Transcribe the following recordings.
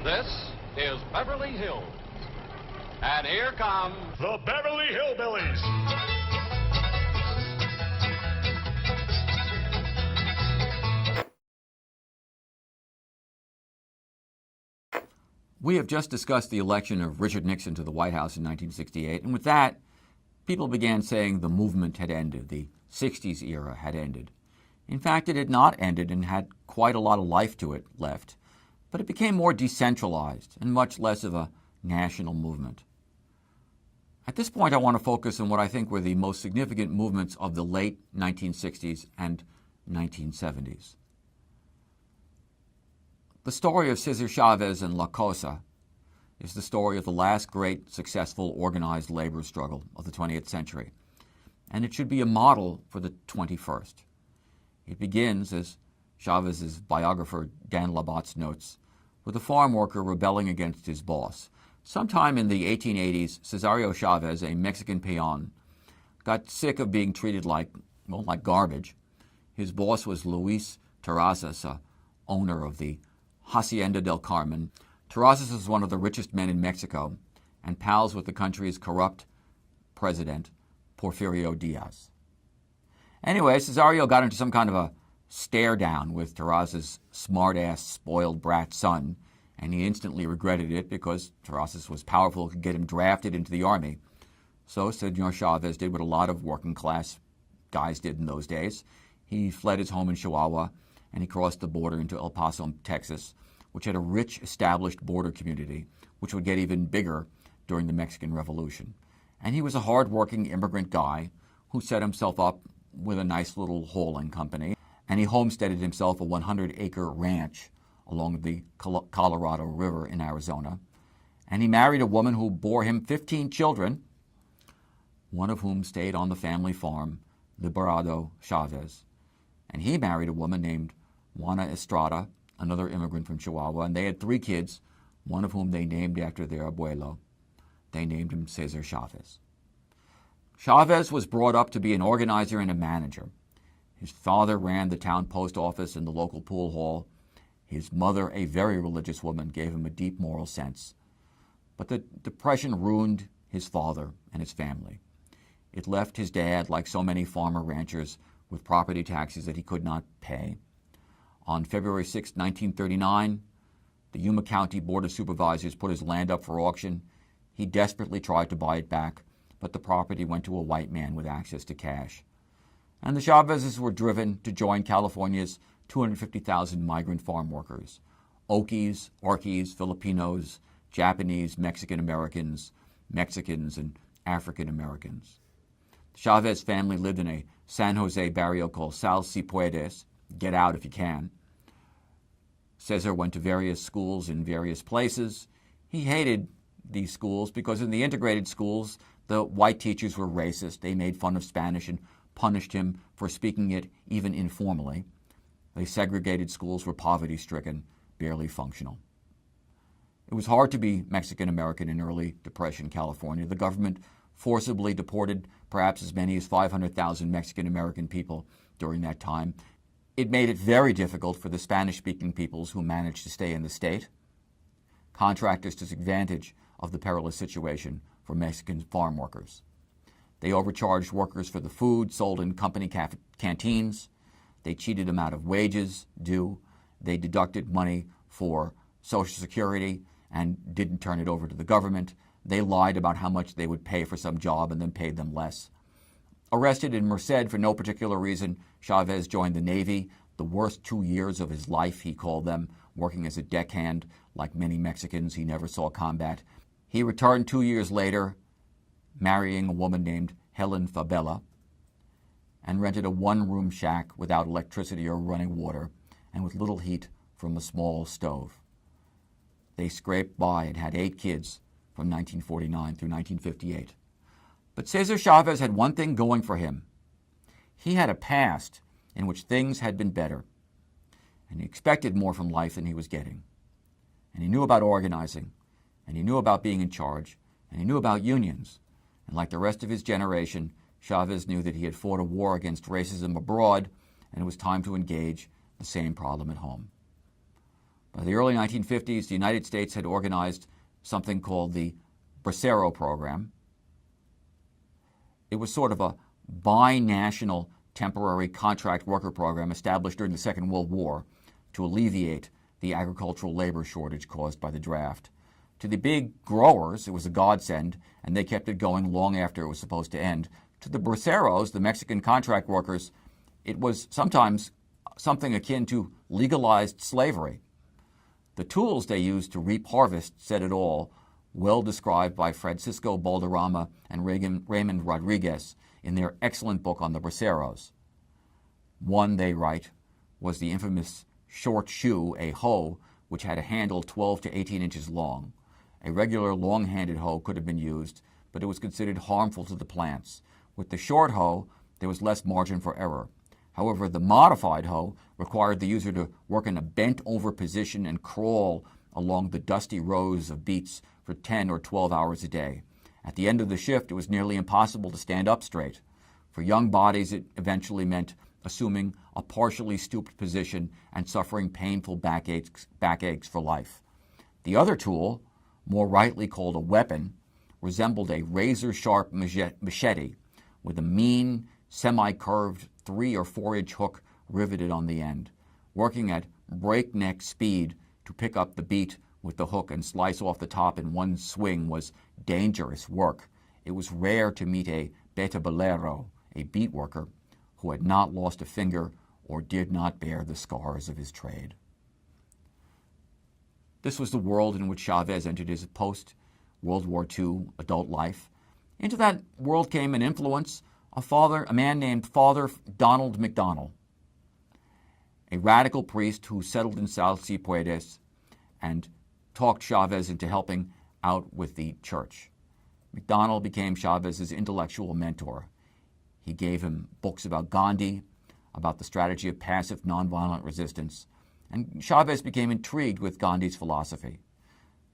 This is Beverly Hills. And here come the Beverly Hillbillies. We have just discussed the election of Richard Nixon to the White House in 1968, and with that, people began saying the movement had ended, the 60s era had ended. In fact, it had not ended and had quite a lot of life to it left, but it became more decentralized and much less of a national movement. At this point, I want to focus on what I think were the most significant movements of the late 1960s and 1970s. The story of Cesar Chavez and La Cosa is the story of the last great successful organized labor struggle of the 20th century, and it should be a model for the 21st. It begins, as Chavez's biographer Dan Labatz notes, with a farm worker rebelling against his boss. Sometime in the 1880s, Cesar Chavez, a Mexican peon, got sick of being treated like garbage. His boss was Luis Terrazas, owner of the Hacienda del Carmen. Terrazas was one of the richest men in Mexico and pals with the country's corrupt president, Porfirio Diaz. Anyway, Cesario got into some kind of a stare-down with Terrazas' smart-ass, spoiled brat son, and he instantly regretted it because Terrazas was powerful and could get him drafted into the army. So Senor Chavez did what a lot of working-class guys did in those days. He fled his home in Chihuahua, and he crossed the border into El Paso, Texas, which had a rich, established border community, which would get even bigger during the Mexican Revolution. And he was a hard-working immigrant guy who set himself up with a nice little hauling company, and he homesteaded himself a 100-acre ranch along the Colorado River in Arizona. And he married a woman who bore him 15 children, one of whom stayed on the family farm, Liberado Chavez. And he married a woman named Juana Estrada, another immigrant from Chihuahua, and they had 3 kids, one of whom they named after their abuelo. They named him Cesar Chavez. Chavez was brought up to be an organizer and a manager. His father ran the town post office and the local pool hall. His mother, a very religious woman, gave him a deep moral sense. But the Depression ruined his father and his family. It left his dad, like so many farmer ranchers, with property taxes that he could not pay. On February 6, 1939, the Yuma County Board of Supervisors put his land up for auction. He desperately tried to buy it back, but the property went to a white man with access to cash. And the Chavezes were driven to join California's 250,000 migrant farm workers, Okies, Orkies, Filipinos, Japanese, Mexican-Americans, Mexicans, and African-Americans. The Chavez family lived in a San Jose barrio called Sal Si Puedes, get out if you can. Cesar went to various schools in various places. He hated these schools because in the integrated schools, the white teachers were racist. They made fun of Spanish and punished him for speaking it even informally. The segregated schools were poverty-stricken, barely functional. It was hard to be Mexican-American in early Depression California. The government forcibly deported perhaps as many as 500,000 Mexican-American people during that time. It made it very difficult for the Spanish-speaking peoples who managed to stay in the state. Contractors took advantage of the perilous situation for Mexican farm workers. They overcharged workers for the food sold in company canteens. They cheated them out of wages due. They deducted money for Social Security and didn't turn it over to the government. They lied about how much they would pay for some job and then paid them less. Arrested in Merced for no particular reason, Chavez joined the Navy. The worst 2 years of his life, he called them, working as a deckhand. Like many Mexicans, he never saw combat. He returned 2 years later, marrying a woman named Helen Fabella, and rented a one-room shack without electricity or running water and with little heat from a small stove. They scraped by and had 8 kids from 1949 through 1958. But Cesar Chavez had one thing going for him. He had a past in which things had been better, and he expected more from life than he was getting. And he knew about organizing, and he knew about being in charge, and he knew about unions. And like the rest of his generation, Chavez knew that he had fought a war against racism abroad, and it was time to engage the same problem at home. By the early 1950s, the United States had organized something called the Bracero Program. It was sort of a binational temporary contract worker program established during the Second World War to alleviate the agricultural labor shortage caused by the draft. To the big growers, it was a godsend, and they kept it going long after it was supposed to end. To the braceros, the Mexican contract workers, it was sometimes something akin to legalized slavery. The tools they used to reap harvest said it all, well described by Francisco Balderrama and Raymond Rodriguez in their excellent book on the braceros. One, they write, was the infamous short shoe, a hoe, which had a handle 12 to 18 inches long. A regular long-handed hoe could have been used, but it was considered harmful to the plants. With the short hoe, there was less margin for error. However, the modified hoe required the user to work in a bent-over position and crawl along the dusty rows of beets for 10 or 12 hours a day. At the end of the shift, it was nearly impossible to stand up straight. For young bodies, it eventually meant assuming a partially stooped position and suffering painful backaches for life. The other tool, more rightly called a weapon, resembled a razor-sharp machete with a mean, semi-curved 3 or 4 inch hook riveted on the end. Working at breakneck speed to pick up the beet with the hook and slice off the top in one swing was dangerous work. It was rare to meet a betabelero, a beet worker, who had not lost a finger or did not bear the scars of his trade. This was the world in which Chavez entered his post-World War II adult life. Into that world came an influence, a man named Father Donald McDonald, a radical priest who settled in Sicilies and talked Chavez into helping out with the church. McDonald became Chavez's intellectual mentor. He gave him books about Gandhi, about the strategy of passive nonviolent resistance, and Chavez became intrigued with Gandhi's philosophy.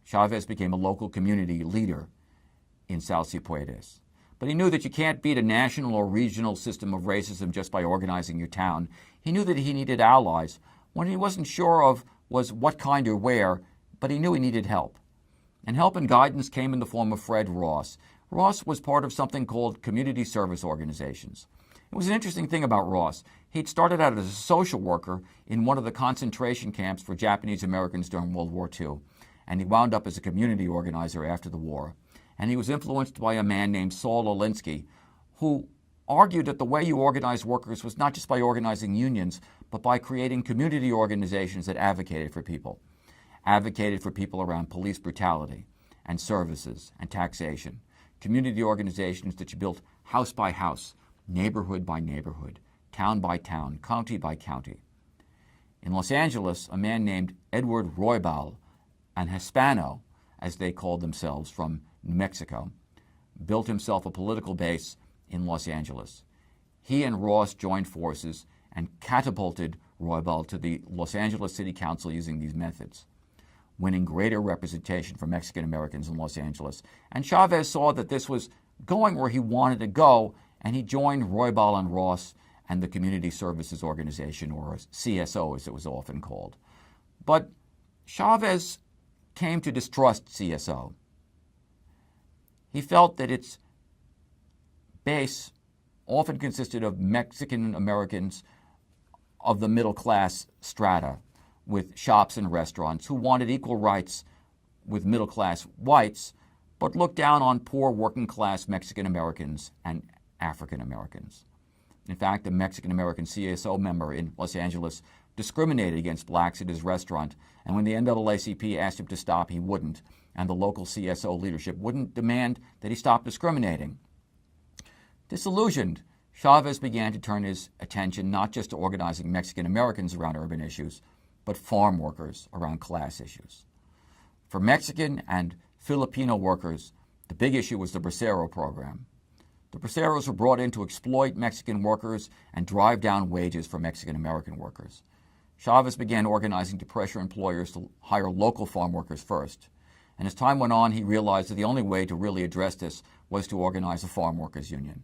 Chavez became a local community leader in Sicilies. But he knew that you can't beat a national or regional system of racism just by organizing your town. He knew that he needed allies. What he wasn't sure of was what kind or where, but he knew he needed help. And help and guidance came in the form of Fred Ross. Ross was part of something called community service organizations. It was an interesting thing about Ross. He'd started out as a social worker in one of the concentration camps for Japanese Americans during World War II, and he wound up as a community organizer after the war. And he was influenced by a man named Saul Alinsky, who argued that the way you organize workers was not just by organizing unions, but by creating community organizations that advocated for people around police brutality and services and taxation, community organizations that you built house by house, neighborhood by neighborhood, town by town, county by county. In Los Angeles, a man named Edward Roybal, an Hispano, as they called themselves, from New Mexico, built himself a political base in Los Angeles. He and Ross joined forces and catapulted Roybal to the Los Angeles City Council using these methods, winning greater representation for Mexican Americans in Los Angeles. And Chavez saw that this was going where he wanted to go, and he joined Roybal and Ross and the Community Services Organization, or CSO as it was often called. But Chavez came to distrust CSO. He felt that its base often consisted of Mexican Americans of the middle class strata with shops and restaurants who wanted equal rights with middle class whites, but looked down on poor working class Mexican Americans and African Americans. In fact, a Mexican American CSO member in Los Angeles discriminated against blacks at his restaurant, and when the NAACP asked him to stop, he wouldn't, and the local CSO leadership wouldn't demand that he stop discriminating. Disillusioned, Chavez began to turn his attention not just to organizing Mexican Americans around urban issues, but farm workers around class issues. For Mexican and Filipino workers, the big issue was the Bracero program. The Braceros were brought in to exploit Mexican workers and drive down wages for Mexican American workers. Chavez began organizing to pressure employers to hire local farm workers first. And as time went on, he realized that the only way to really address this was to organize a farm workers union.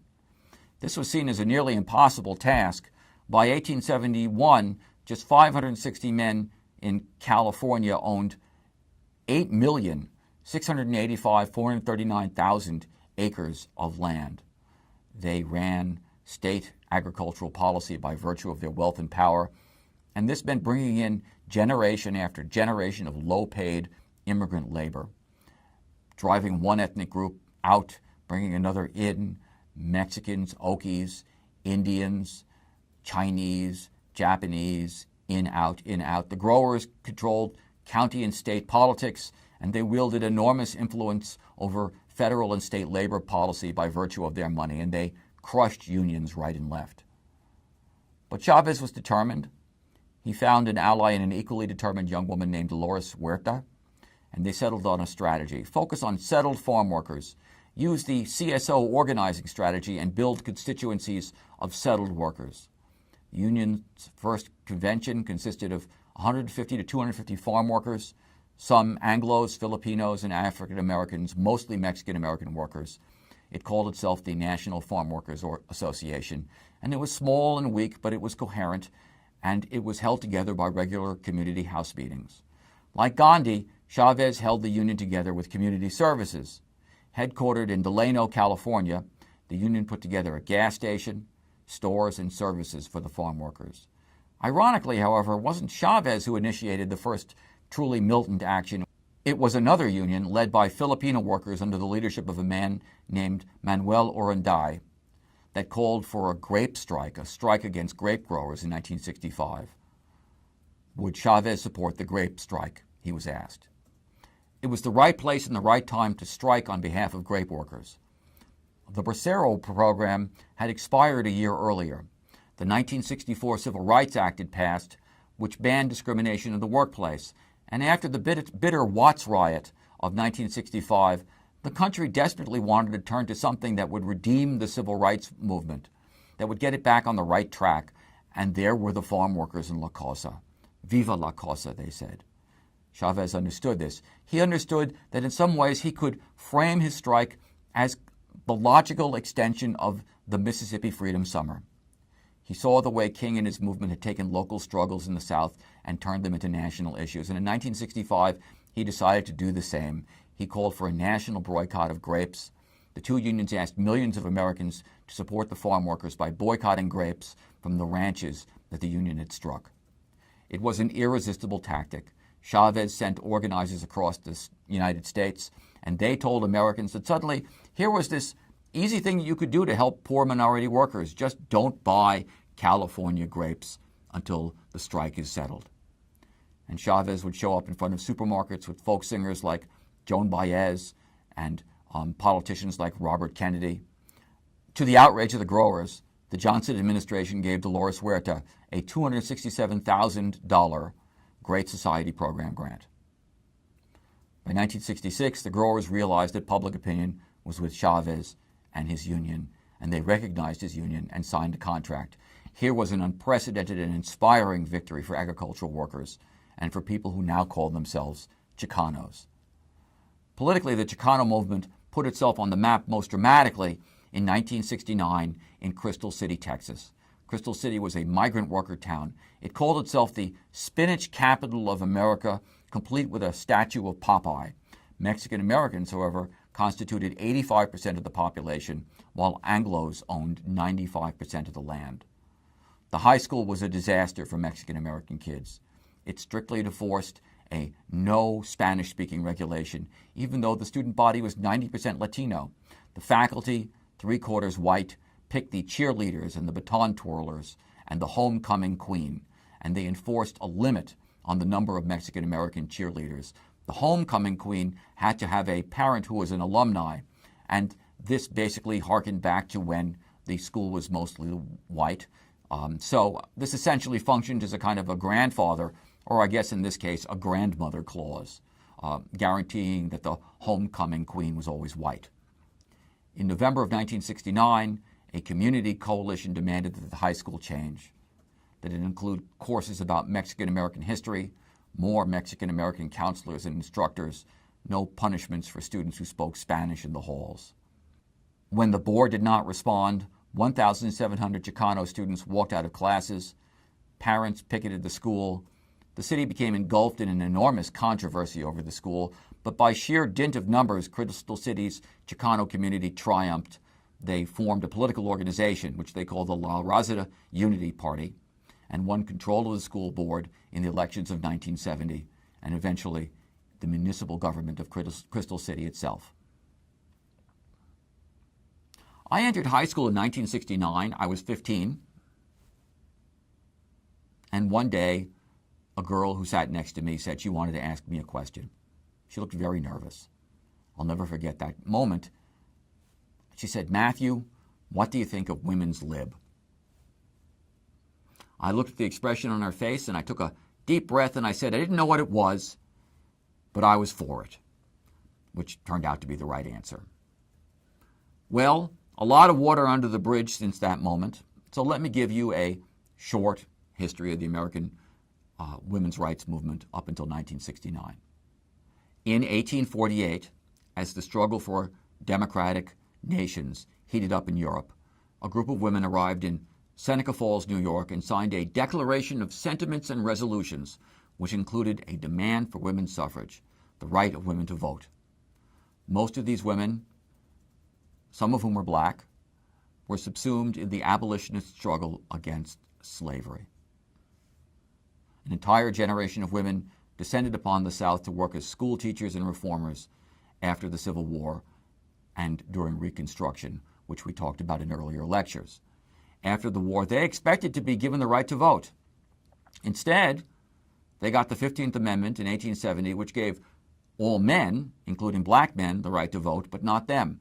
This was seen as a nearly impossible task. By 1871, just 560 men in California owned 8,685,439,000 acres of land. They ran state agricultural policy by virtue of their wealth and power, and this meant bringing in generation after generation of low-paid immigrant labor, driving one ethnic group out, bringing another in, Mexicans, Okies, Indians, Chinese, Japanese, in, out, in, out. The growers controlled county and state politics, and they wielded enormous influence over federal and state labor policy by virtue of their money, and they crushed unions right and left. But Chavez was determined. He found an ally in an equally determined young woman named Dolores Huerta, and they settled on a strategy. Focus on settled farm workers, use the CSO organizing strategy, and build constituencies of settled workers. The union's first convention consisted of 150 to 250 farm workers, some Anglos, Filipinos, and African Americans, mostly Mexican American workers. It called itself the National Farm Workers Association, and it was small and weak, but it was coherent, and it was held together by regular community house meetings. Like Gandhi, Chavez held the union together with community services. Headquartered in Delano, California, the union put together a gas station, stores, and services for the farm workers. Ironically, however, it wasn't Chavez who initiated the first truly militant action. It was another union led by Filipino workers under the leadership of a man named Manuel Oronday that called for a grape strike, a strike against grape growers in 1965. Would Chavez support the grape strike, he was asked. It was the right place and the right time to strike on behalf of grape workers. The Bracero program had expired a year earlier. The 1964 Civil Rights Act had passed, which banned discrimination in the workplace. And after the bitter Watts riot of 1965, the country desperately wanted to turn to something that would redeem the civil rights movement, that would get it back on the right track. And there were the farm workers in La Cosa. Viva La Cosa, they said. Chavez understood this. He understood that in some ways he could frame his strike as the logical extension of the Mississippi Freedom Summer. He saw the way King and his movement had taken local struggles in the South and turned them into national issues. And in 1965, he decided to do the same. He called for a national boycott of grapes. The two unions asked millions of Americans to support the farm workers by boycotting grapes from the ranches that the union had struck. It was an irresistible tactic. Chavez sent organizers across the United States, and they told Americans that suddenly here was this easy thing you could do to help poor minority workers. Just don't buy California grapes until the strike is settled. And Chavez would show up in front of supermarkets with folk singers like Joan Baez and politicians like Robert Kennedy. To the outrage of the growers, the Johnson administration gave Dolores Huerta a $267,000 Great Society Program grant. By 1966, the growers realized that public opinion was with Chavez and his union, and they recognized his union and signed a contract. Here was an unprecedented and inspiring victory for agricultural workers and for people who now call themselves Chicanos. Politically, the Chicano movement put itself on the map most dramatically in 1969 in Crystal City, Texas. Crystal City was a migrant worker town. It called itself the spinach capital of America, complete with a statue of Popeye. Mexican Americans, however, constituted 85% of the population, while Anglos owned 95% of the land. The high school was a disaster for Mexican American kids. It strictly enforced a no Spanish-speaking regulation, even though the student body was 90% Latino. The faculty, three-quarters white, picked the cheerleaders and the baton twirlers and the homecoming queen, and they enforced a limit on the number of Mexican American cheerleaders. The homecoming queen had to have a parent who was an alumni, and this basically harkened back to when the school was mostly white. So this essentially functioned as a kind of a grandfather, or I guess in this case, a grandmother clause, guaranteeing that the homecoming queen was always white. In November of 1969, a community coalition demanded that the high school change, that it include courses about Mexican American history, more Mexican American counselors and instructors, no punishments for students who spoke Spanish in the halls. When the board did not respond, 1,700 Chicano students walked out of classes, parents picketed the school, The city became engulfed in an enormous controversy over the school, but by sheer dint of numbers, Crystal City's Chicano community triumphed. They formed a political organization, which they called the La Raza Unity Party, and won control of the school board in the elections of 1970, and eventually the municipal government of Crystal City itself. I entered high school in 1969. I was 15. And one day, a girl who sat next to me said she wanted to ask me a question. She looked very nervous. I'll never forget that moment. She said, "Matthew, what do you think of women's lib?" I looked at the expression on her face and I took a deep breath and I said, I didn't know what it was, but I was for it, which turned out to be the right answer. Well, a lot of water under the bridge since that moment, so let me give you a short history of the American women's rights movement up until 1969. In 1848, as the struggle for democratic nations heated up in Europe, a group of women arrived in Seneca Falls, New York, and signed a Declaration of Sentiments and Resolutions, which included a demand for women's suffrage, the right of women to vote. Most of these women, some of whom were black, were subsumed in the abolitionist struggle against slavery. An entire generation of women descended upon the South to work as school teachers and reformers after the Civil War and during Reconstruction, which we talked about in earlier lectures. After the war, they expected to be given the right to vote. Instead, they got the 15th Amendment in 1870, which gave all men, including black men, the right to vote, but not them.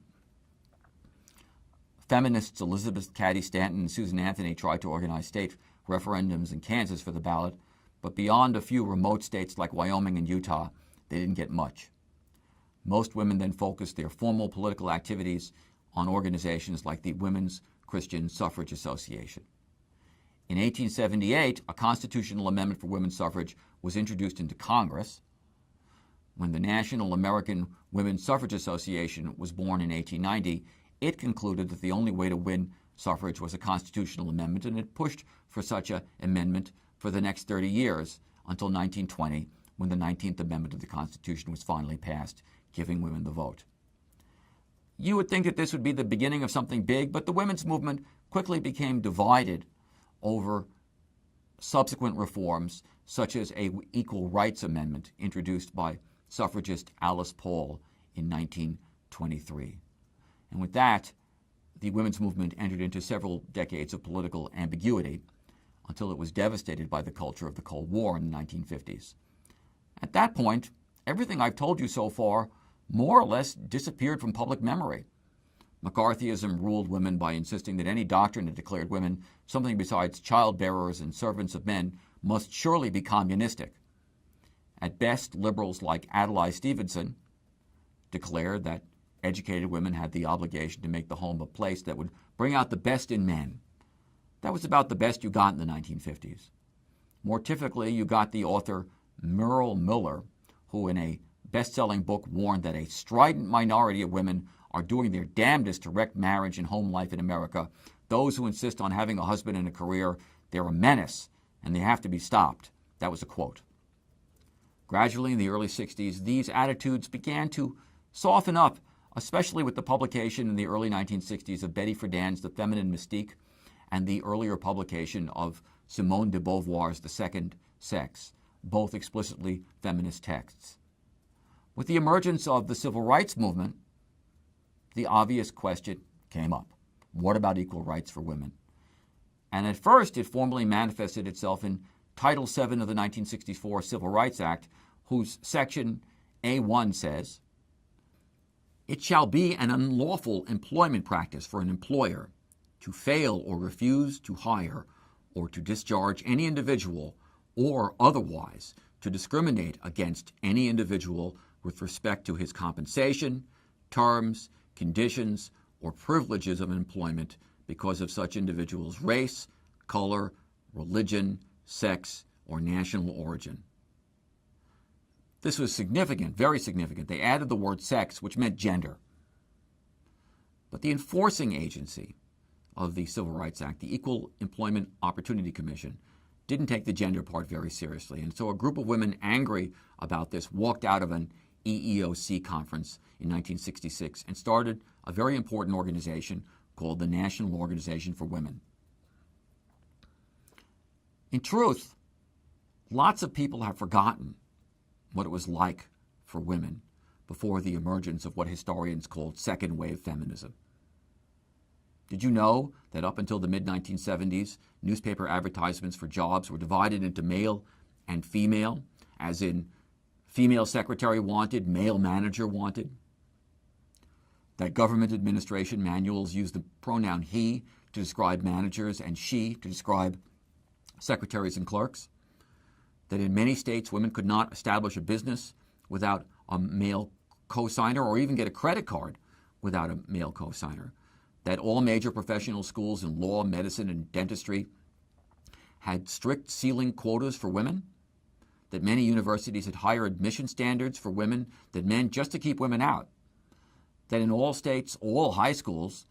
Feminists Elizabeth Cady Stanton and Susan Anthony tried to organize state referendums in Kansas for the ballot, but beyond a few remote states like Wyoming and Utah, they didn't get much. Most women then focused their formal political activities on organizations like the Women's Christian Suffrage Association. In 1878, a constitutional amendment for women's suffrage was introduced into Congress. When the National American Women's Suffrage Association was born in 1890, it concluded that the only way to win suffrage was a constitutional amendment, and it pushed for such an amendment for the next 30 years until 1920, when the 19th Amendment of the Constitution was finally passed, giving women the vote. You would think that this would be the beginning of something big, but the women's movement quickly became divided over subsequent reforms, such as an Equal Rights Amendment introduced by suffragist Alice Paul in 1923. And with that, the women's movement entered into several decades of political ambiguity until it was devastated by the culture of the Cold War in the 1950s. At that point, everything I've told you so far more or less disappeared from public memory. McCarthyism ruled women by insisting that any doctrine that declared women something besides child-bearers and servants of men must surely be communistic. At best, liberals like Adlai Stevenson declared that educated women had the obligation to make the home a place that would bring out the best in men. That was about the best you got in the 1950s. More typically, you got the author Merle Miller, who in a best-selling book warned that a strident minority of women are doing their damnedest to wreck marriage and home life in America. Those who insist on having a husband and a career, they're a menace, and they have to be stopped. That was a quote. Gradually, in the early 60s, these attitudes began to soften up, especially with the publication in the early 1960s of Betty Friedan's The Feminine Mystique and the earlier publication of Simone de Beauvoir's The Second Sex, both explicitly feminist texts. With the emergence of the civil rights movement, the obvious question came up. What about equal rights for women? And at first, it formally manifested itself in Title VII of the 1964 Civil Rights Act, whose Section A1 says, "It shall be an unlawful employment practice for an employer to fail or refuse to hire or to discharge any individual or otherwise to discriminate against any individual with respect to his compensation, terms, conditions, or privileges of employment because of such individual's race, color, religion, sex, or national origin." This was significant, very significant. They added the word sex, which meant gender. But the enforcing agency of the Civil Rights Act, the Equal Employment Opportunity Commission, didn't take the gender part very seriously. And so a group of women angry about this walked out of an EEOC conference in 1966 and started a very important organization called the National Organization for Women. In truth, lots of people have forgotten what it was like for women before the emergence of what historians called second wave feminism. Did you know that up until the mid-1970s, newspaper advertisements for jobs were divided into male and female, as in female secretary wanted, male manager wanted? That government administration manuals used the pronoun he to describe managers and she to describe secretaries and clerks? That in many states women could not establish a business without a male co-signer or even get a credit card without a male co-signer? That all major professional schools in law, medicine, and dentistry had strict ceiling quotas for women? That many universities had higher admission standards for women than men just to keep women out? That in all states, all high schools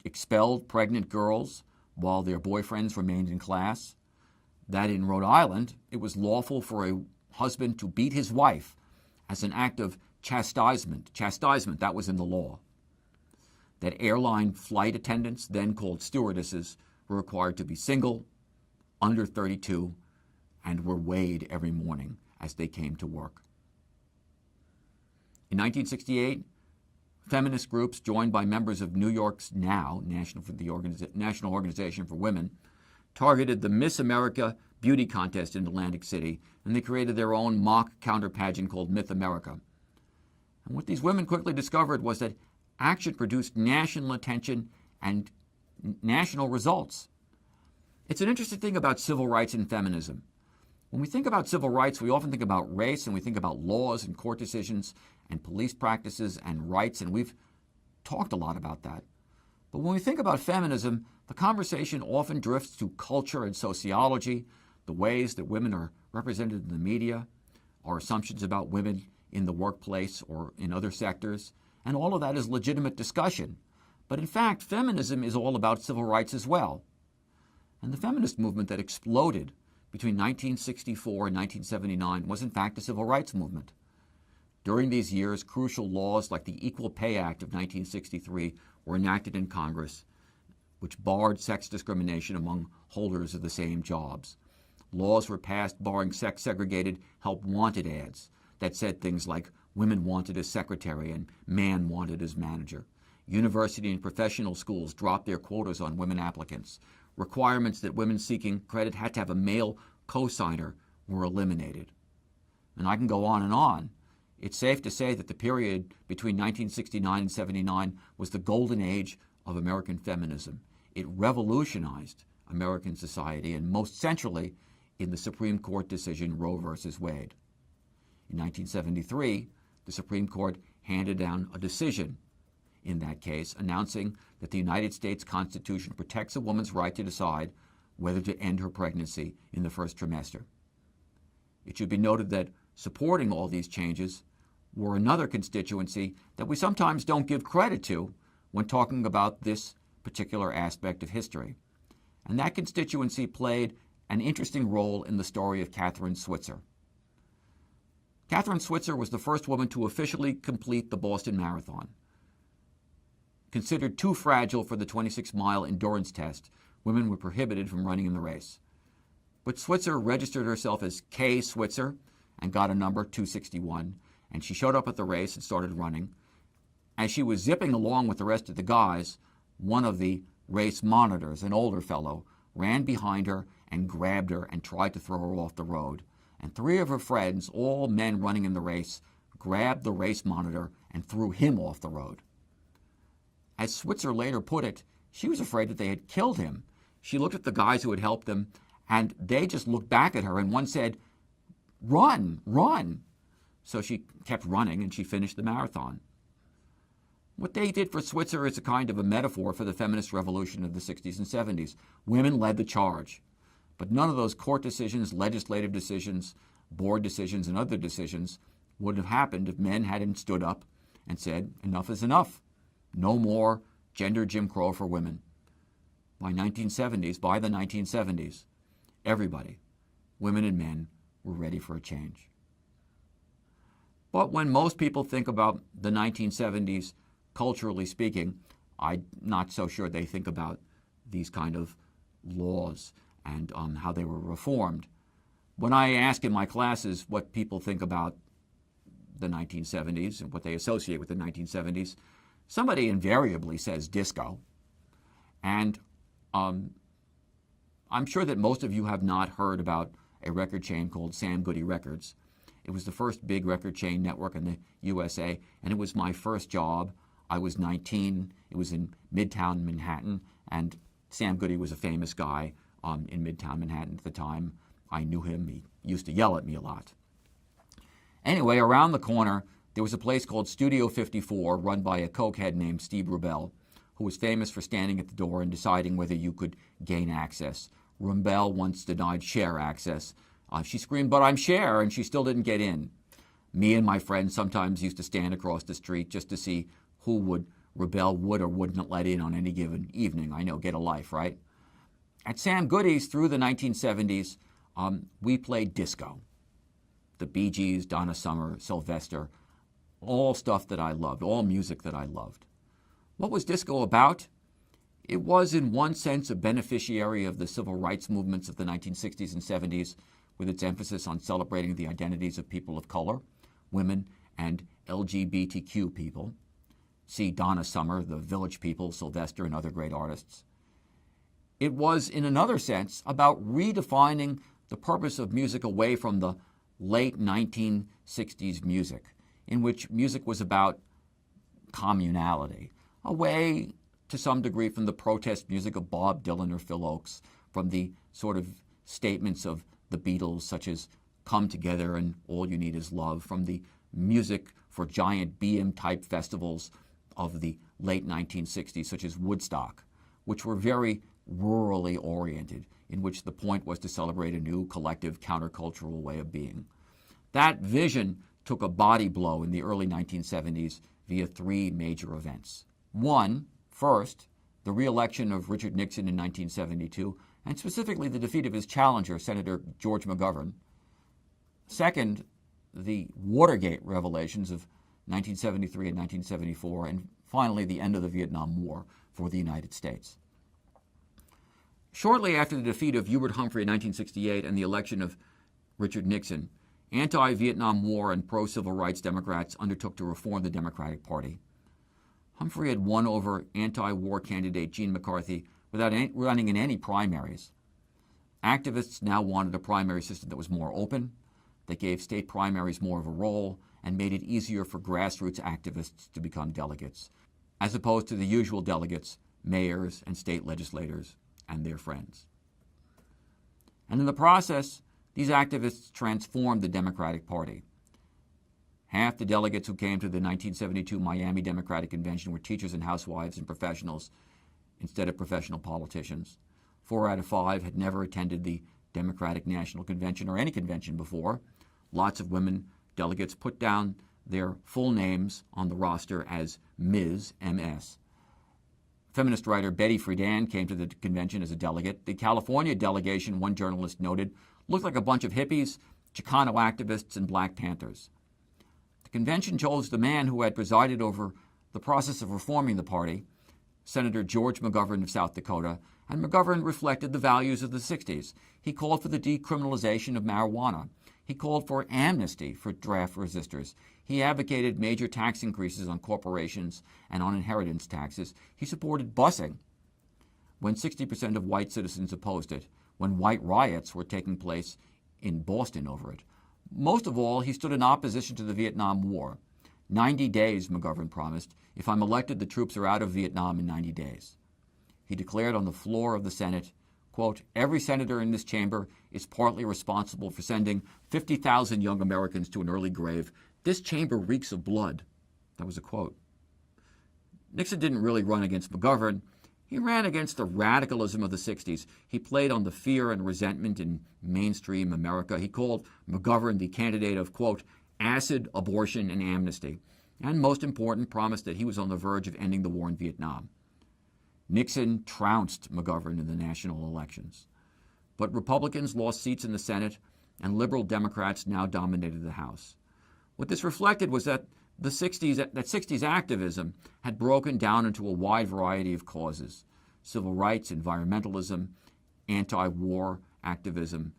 expelled pregnant girls while their boyfriends remained in class? That in Rhode Island, it was lawful for a husband to beat his wife as an act of chastisement. Chastisement, that was in the law. That airline flight attendants, then called stewardesses, were required to be single, under 32, and were weighed every morning as they came to work. In 1968, feminist groups joined by members of New York's NOW, National Organization for Women, targeted the Miss America beauty contest in Atlantic City, and they created their own mock counter-pageant called Myth America. And what these women quickly discovered was that action produced national attention and national results. It's an interesting thing about civil rights and feminism. When we think about civil rights, we often think about race, and we think about laws and court decisions and police practices and rights, and we've talked a lot about that. But when we think about feminism, the conversation often drifts to culture and sociology, the ways that women are represented in the media, our assumptions about women in the workplace or in other sectors, and all of that is legitimate discussion. But in fact, feminism is all about civil rights as well. And the feminist movement that exploded between 1964 and 1979 was in fact a civil rights movement. During these years, crucial laws like the Equal Pay Act of 1963 were enacted in Congress, which barred sex discrimination among holders of the same jobs. Laws were passed barring sex-segregated help wanted ads that said things like women wanted as secretary and man wanted as manager. University and professional schools dropped their quotas on women applicants. Requirements that women seeking credit had to have a male co-signer were eliminated. And I can go on and on. It's safe to say that the period between 1969 and 79 was the golden age of American feminism. It revolutionized American society, and most centrally in the Supreme Court decision Roe v. Wade. In 1973, the Supreme Court handed down a decision in that case announcing that the United States Constitution protects a woman's right to decide whether to end her pregnancy in the first trimester. It should be noted that supporting all these changes were another constituency that we sometimes don't give credit to when talking about this particular aspect of history. And that constituency played an interesting role in the story of Catherine Switzer. Catherine Switzer was the first woman to officially complete the Boston Marathon. Considered too fragile for the 26-mile endurance test, women were prohibited from running in the race. But Switzer registered herself as K. Switzer and got a number 261, and she showed up at the race and started running. As she was zipping along with the rest of the guys, one of the race monitors, an older fellow, ran behind her and grabbed her and tried to throw her off the road. And three of her friends, all men running in the race, grabbed the race monitor and threw him off the road. As Switzer later put it, she was afraid that they had killed him. She looked at the guys who had helped them, and they just looked back at her, and one said, "Run, run." So she kept running, and she finished the marathon. What they did for Switzer is a kind of a metaphor for the feminist revolution of the 60s and 70s. Women led the charge. But none of those court decisions, legislative decisions, board decisions, and other decisions would have happened if men hadn't stood up and said, enough is enough. No more gender Jim Crow for women. By the 1970s, Everybody, women and men, were ready for a change. But when most people think about the 1970s, culturally speaking, I'm not so sure they think about these kind of laws and how they were reformed. When I ask in my classes what people think about the 1970s and what they associate with the 1970s, somebody invariably says disco. And I'm sure that most of you have not heard about a record chain called Sam Goody Records. It was the first big record chain network in the USA, and it was my first job. I was 19. It was in Midtown Manhattan, and Sam Goody was a famous guy in Midtown Manhattan at the time. I knew him. He used to yell at me a lot. Anyway, around the corner, there was a place called Studio 54 run by a cokehead named Steve Rubel, who was famous for standing at the door and deciding whether you could gain access. Rubel once denied Cher access. She screamed, "But I'm Cher," and she still didn't get in. Me and my friends sometimes used to stand across the street just to see who Rubel would or wouldn't let in on any given evening. I know, get a life, right? At Sam Goody's through the 1970s, we played disco. The Bee Gees, Donna Summer, Sylvester, all stuff that I loved, all music that I loved. What was disco about? It was, in one sense, a beneficiary of the civil rights movements of the 1960s and 70s, with its emphasis on celebrating the identities of people of color, women, and LGBTQ people. See Donna Summer, the Village People, Sylvester, and other great artists. It was, in another sense, about redefining the purpose of music away from the late 1960s music, in which music was about communality, away to some degree from the protest music of Bob Dylan or Phil Oakes, from the sort of statements of the Beatles, such as "Come Together" and "All You Need Is Love," from the music for giant BM-type festivals of the late 1960s, such as Woodstock, which were very rurally oriented, in which the point was to celebrate a new collective countercultural way of being. That vision took a body blow in the early 1970s via three major events. One, first, the re-election of Richard Nixon in 1972, and specifically the defeat of his challenger, Senator George McGovern. Second, the Watergate revelations of 1973 and 1974, and finally the end of the Vietnam War for the United States. Shortly after the defeat of Hubert Humphrey in 1968 and the election of Richard Nixon, anti-Vietnam War and pro-civil rights Democrats undertook to reform the Democratic Party. Humphrey had won over anti-war candidate Gene McCarthy without running in any primaries. Activists now wanted a primary system that was more open, that gave state primaries more of a role, and made it easier for grassroots activists to become delegates, as opposed to the usual delegates, mayors and state legislators and their friends. And in the process, these activists transformed the Democratic Party. Half the delegates who came to the 1972 Miami Democratic Convention were teachers and housewives and professionals instead of professional politicians. 4 out of 5 had never attended the Democratic National Convention or any convention before. Lots of women delegates put down their full names on the roster as Ms., M.S. Feminist writer Betty Friedan came to the convention as a delegate. The California delegation, one journalist noted, looked like a bunch of hippies, Chicano activists, and Black Panthers. The convention chose the man who had presided over the process of reforming the party, Senator George McGovern of South Dakota, and McGovern reflected the values of the 60s. He called for the decriminalization of marijuana. He called for amnesty for draft resistors. He advocated major tax increases on corporations and on inheritance taxes. He supported busing when 60% of white citizens opposed it, when white riots were taking place in Boston over it. Most of all, he stood in opposition to the Vietnam War. 90 days, McGovern promised. If I'm elected, the troops are out of Vietnam in 90 days. He declared on the floor of the Senate, quote, "Every senator in this chamber is partly responsible for sending 50,000 young Americans to an early grave. This chamber reeks of blood." That was a quote. Nixon didn't really run against McGovern. He ran against the radicalism of the 60s. He played on the fear and resentment in mainstream America. He called McGovern the candidate of, quote, acid, abortion, and amnesty, and most important, promised that he was on the verge of ending the war in Vietnam. Nixon trounced McGovern in the national elections. but Republicans lost seats in the Senate, and liberal Democrats now dominated the House. What this reflected was that the 60s activism had broken down into a wide variety of causes: civil rights, environmentalism, anti-war activism,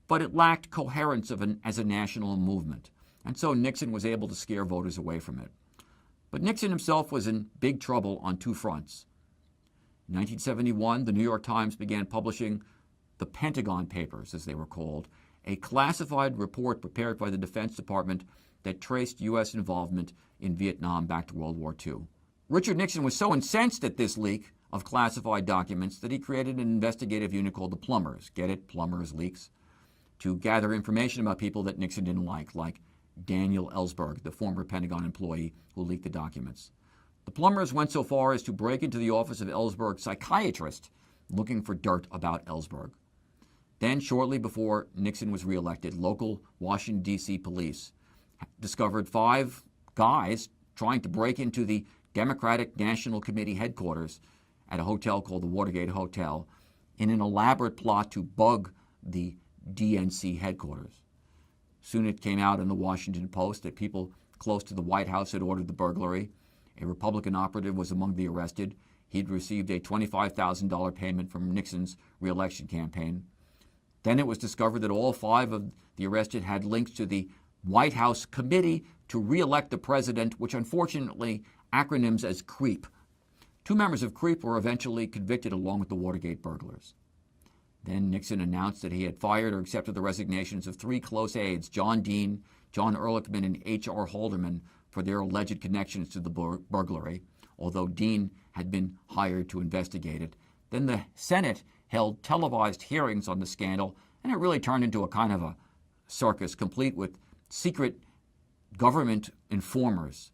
but it lacked coherence as a national movement, and so Nixon was able to scare voters away from it. But Nixon himself was in big trouble on two fronts. In 1971, the New York Times began publishing the Pentagon Papers, as they were called, a classified report prepared by the Defense Department that traced U.S. involvement in Vietnam back to World War II. Richard Nixon was so incensed at this leak of classified documents that he created an investigative unit called the Plumbers. Get it? Plumbers, leaks. To gather information about people that Nixon didn't like Daniel Ellsberg, the former Pentagon employee who leaked the documents. The Plumbers went so far as to break into the office of Ellsberg's psychiatrist looking for dirt about Ellsberg. Then, shortly before Nixon was reelected, local Washington, D.C. police discovered 5 guys trying to break into the Democratic National Committee headquarters at a hotel called the Watergate Hotel in an elaborate plot to bug the DNC headquarters. Soon it came out in the Washington Post that people close to the White House had ordered the burglary. A Republican operative was among the arrested. He'd received a $25,000 payment from Nixon's reelection campaign. Then it was discovered that all 5 of the arrested had links to the White House Committee to Re-elect the President, which unfortunately acronyms as CREEP. 2 members of CREEP were eventually convicted along with the Watergate burglars. Then Nixon announced that he had fired or accepted the resignations of 3 close aides, John Dean, John Ehrlichman, and H.R. Haldeman, for their alleged connections to the burglary, although Dean had been hired to investigate it. Then the Senate held televised hearings on the scandal, and it really turned into a kind of a circus, complete with secret government informers,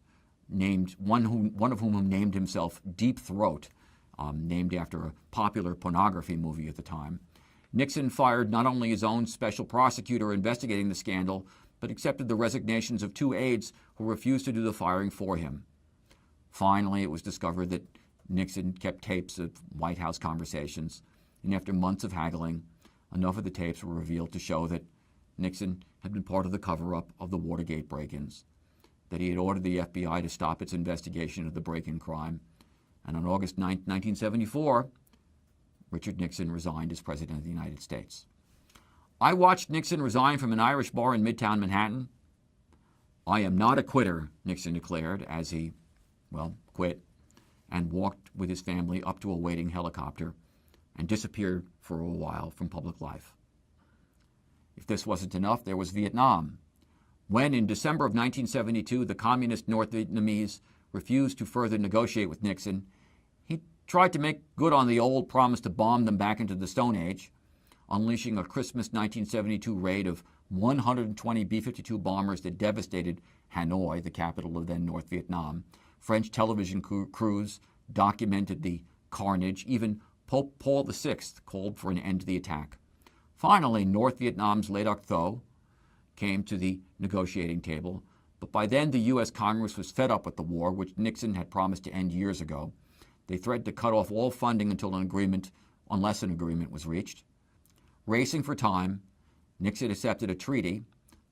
named one of whom named himself Deep Throat, named after a popular pornography movie at the time. Nixon fired not only his own special prosecutor investigating the scandal, but accepted the resignations of 2 aides who refused to do the firing for him. Finally, it was discovered that Nixon kept tapes of White House conversations, and after months of haggling, enough of the tapes were revealed to show that Nixon had been part of the cover-up of the Watergate break-ins, that he had ordered the FBI to stop its investigation of the break-in crime, and on August 9, 1974, Richard Nixon resigned as President of the United States. I watched Nixon resign from an Irish bar in Midtown Manhattan. I am not a quitter, Nixon declared as he, quit and walked with his family up to a waiting helicopter and disappeared for a while from public life. If this wasn't enough, there was Vietnam. When, in December of 1972, the communist North Vietnamese refused to further negotiate with Nixon, he tried to make good on the old promise to bomb them back into the Stone Age, unleashing a Christmas 1972 raid of 120 B-52 bombers that devastated Hanoi, the capital of then North Vietnam. French television crews documented the carnage. Even Pope Paul VI called for an end to the attack. Finally, North Vietnam's Le Duc Tho came to the negotiating table, but by then the U.S. Congress was fed up with the war, which Nixon had promised to end years ago. They threatened to cut off all funding unless an agreement was reached. Racing for time, Nixon accepted a treaty,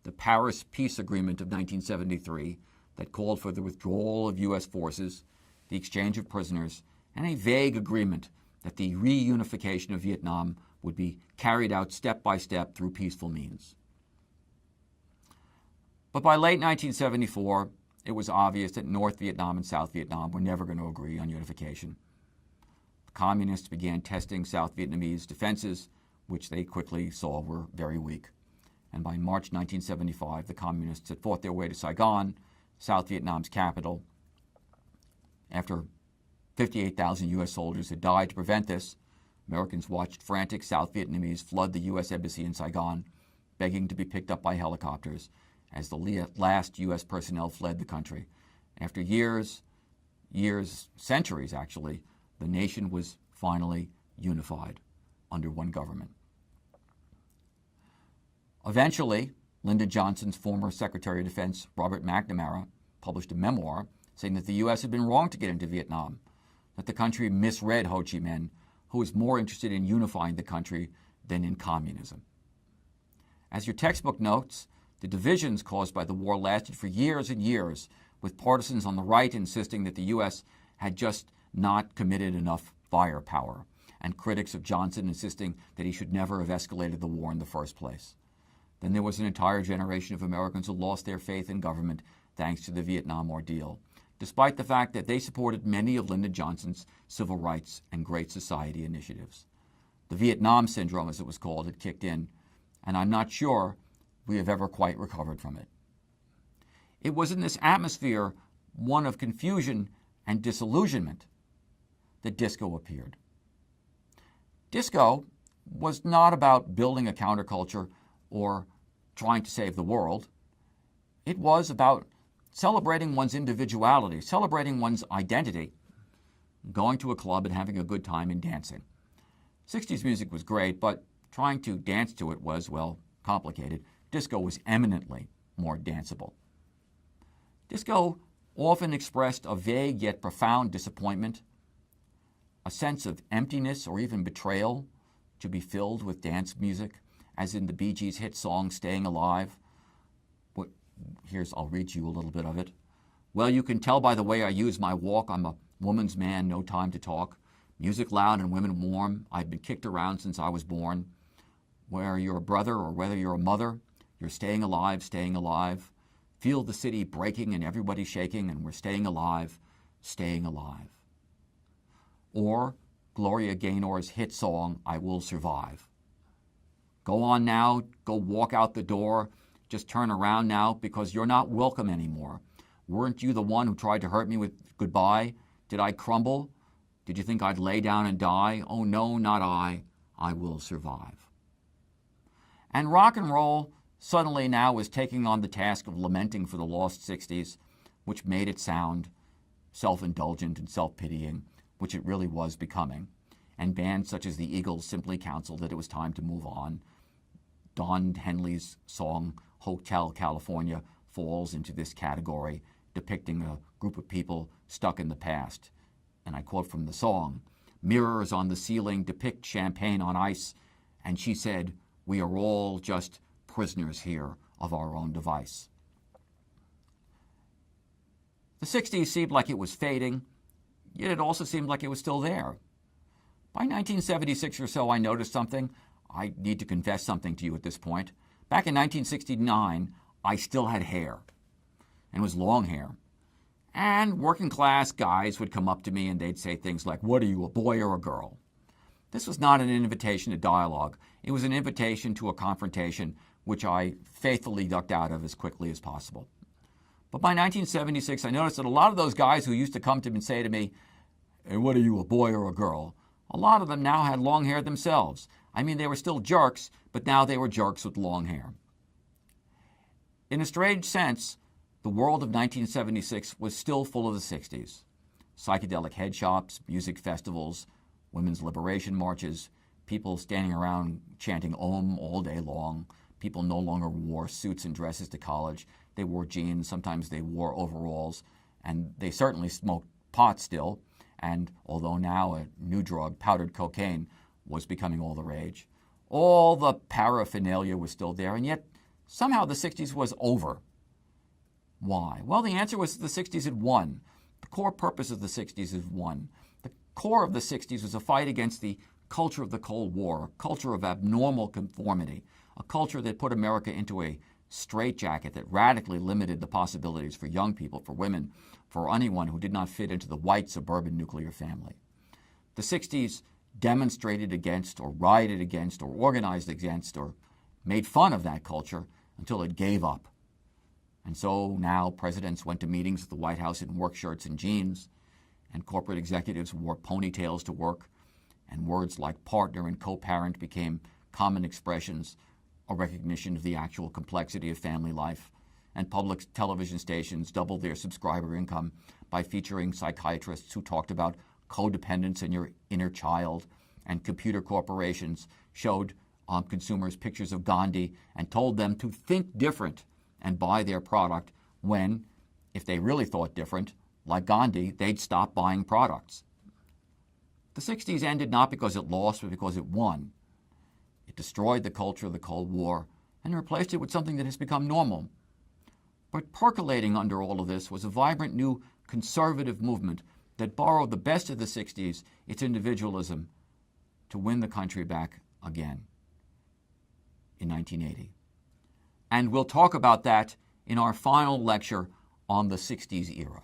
the Paris Peace Agreement of 1973, that called for the withdrawal of U.S. forces, the exchange of prisoners, and a vague agreement that the reunification of Vietnam would be carried out step by step through peaceful means. But by late 1974, it was obvious that North Vietnam and South Vietnam were never going to agree on unification. The communists began testing South Vietnamese defenses, which they quickly saw were very weak. And by March 1975, the communists had fought their way to Saigon, South Vietnam's capital. After 58,000 U.S. soldiers had died to prevent this, Americans watched frantic South Vietnamese flood the U.S. Embassy in Saigon, begging to be picked up by helicopters as the last U.S. personnel fled the country. After centuries actually, the nation was finally unified under one government. Eventually, Lyndon Johnson's former Secretary of Defense, Robert McNamara, published a memoir saying that the U.S. had been wrong to get into Vietnam, that the country misread Ho Chi Minh, who was more interested in unifying the country than in communism. As your textbook notes, the divisions caused by the war lasted for years and years, with partisans on the right insisting that the U.S. had just not committed enough firepower, and critics of Johnson insisting that he should never have escalated the war in the first place. Then there was an entire generation of Americans who lost their faith in government thanks to the Vietnam ordeal, despite the fact that they supported many of Lyndon Johnson's civil rights and Great Society initiatives. The Vietnam syndrome, as it was called, had kicked in, and I'm not sure we have ever quite recovered from it. It was in this atmosphere, one of confusion and disillusionment, that disco appeared. Disco was not about building a counterculture or trying to save the world. It was about celebrating one's individuality, celebrating one's identity, going to a club and having a good time and dancing. 60s music was great, but trying to dance to it was, well, complicated. Disco was eminently more danceable. Disco often expressed a vague yet profound disappointment, a sense of emptiness or even betrayal to be filled with dance music, as in the Bee Gees' hit song, Staying Alive. I'll read you a little bit of it. Well, you can tell by the way I use my walk, I'm a woman's man, no time to talk. Music loud and women warm. I've been kicked around since I was born. Whether you're a brother or whether you're a mother, you're staying alive, staying alive. Feel the city breaking and everybody shaking, and we're staying alive, staying alive. Or Gloria Gaynor's hit song, I Will Survive. Go on now, go walk out the door. Just turn around now because you're not welcome anymore. Weren't you the one who tried to hurt me with goodbye? Did I crumble? Did you think I'd lay down and die? Oh no, not I. I will survive. And rock and roll suddenly now was taking on the task of lamenting for the lost 60s, which made it sound self-indulgent and self-pitying, which it really was becoming. And bands such as the Eagles simply counseled that it was time to move on. Don Henley's song, Hotel California, falls into this category, depicting a group of people stuck in the past. And I quote from the song, "Mirrors on the ceiling depict champagne on ice, and she said, we are all just prisoners here of our own device." The 60s seemed like it was fading, yet it also seemed like it was still there. By 1976 or so, I noticed something. I need to confess something to you at this point. Back in 1969, I still had hair, and it was long hair. And working class guys would come up to me and they'd say things like, "What are you, a boy or a girl?" This was not an invitation to dialogue. It was an invitation to a confrontation, which I faithfully ducked out of as quickly as possible. But by 1976, I noticed that a lot of those guys who used to come to me and say to me, "Hey, what are you, a boy or a girl?" A lot of them now had long hair themselves. I mean, they were still jerks, but now they were jerks with long hair. In a strange sense, the world of 1976 was still full of the 60s. Psychedelic head shops, music festivals, women's liberation marches, people standing around chanting Om all day long. People no longer wore suits and dresses to college. They wore jeans, sometimes they wore overalls, and they certainly smoked pot still. And although now a new drug, powdered cocaine, was becoming all the rage, all the paraphernalia was still there, and yet somehow the 60s was over. Why? Well, the answer was the 60s had won. The core purpose of the 60s had won. The core of the 60s was a fight against the culture of the Cold War, a culture of abnormal conformity, a culture that put America into a straitjacket that radically limited the possibilities for young people, for women, for anyone who did not fit into the white suburban nuclear family. The 60s demonstrated against or rioted against or organized against or made fun of that culture until it gave up. And so now presidents went to meetings at the White House in work shirts and jeans, and corporate executives wore ponytails to work, and words like partner and co-parent became common expressions, a recognition of the actual complexity of family life, and public television stations doubled their subscriber income by featuring psychiatrists who talked about codependence in your inner child, and computer corporations showed consumers pictures of Gandhi and told them to think different and buy their product when, if they really thought different, like Gandhi, they'd stop buying products. The 60s ended not because it lost, but because it won. It It destroyed the culture of the Cold War and replaced it with something that has become normal. But percolating under all of this was a vibrant new conservative movement that borrowed the best of the 60s, its individualism, to win the country back again in 1980. And we'll talk about that in our final lecture on the 60s era.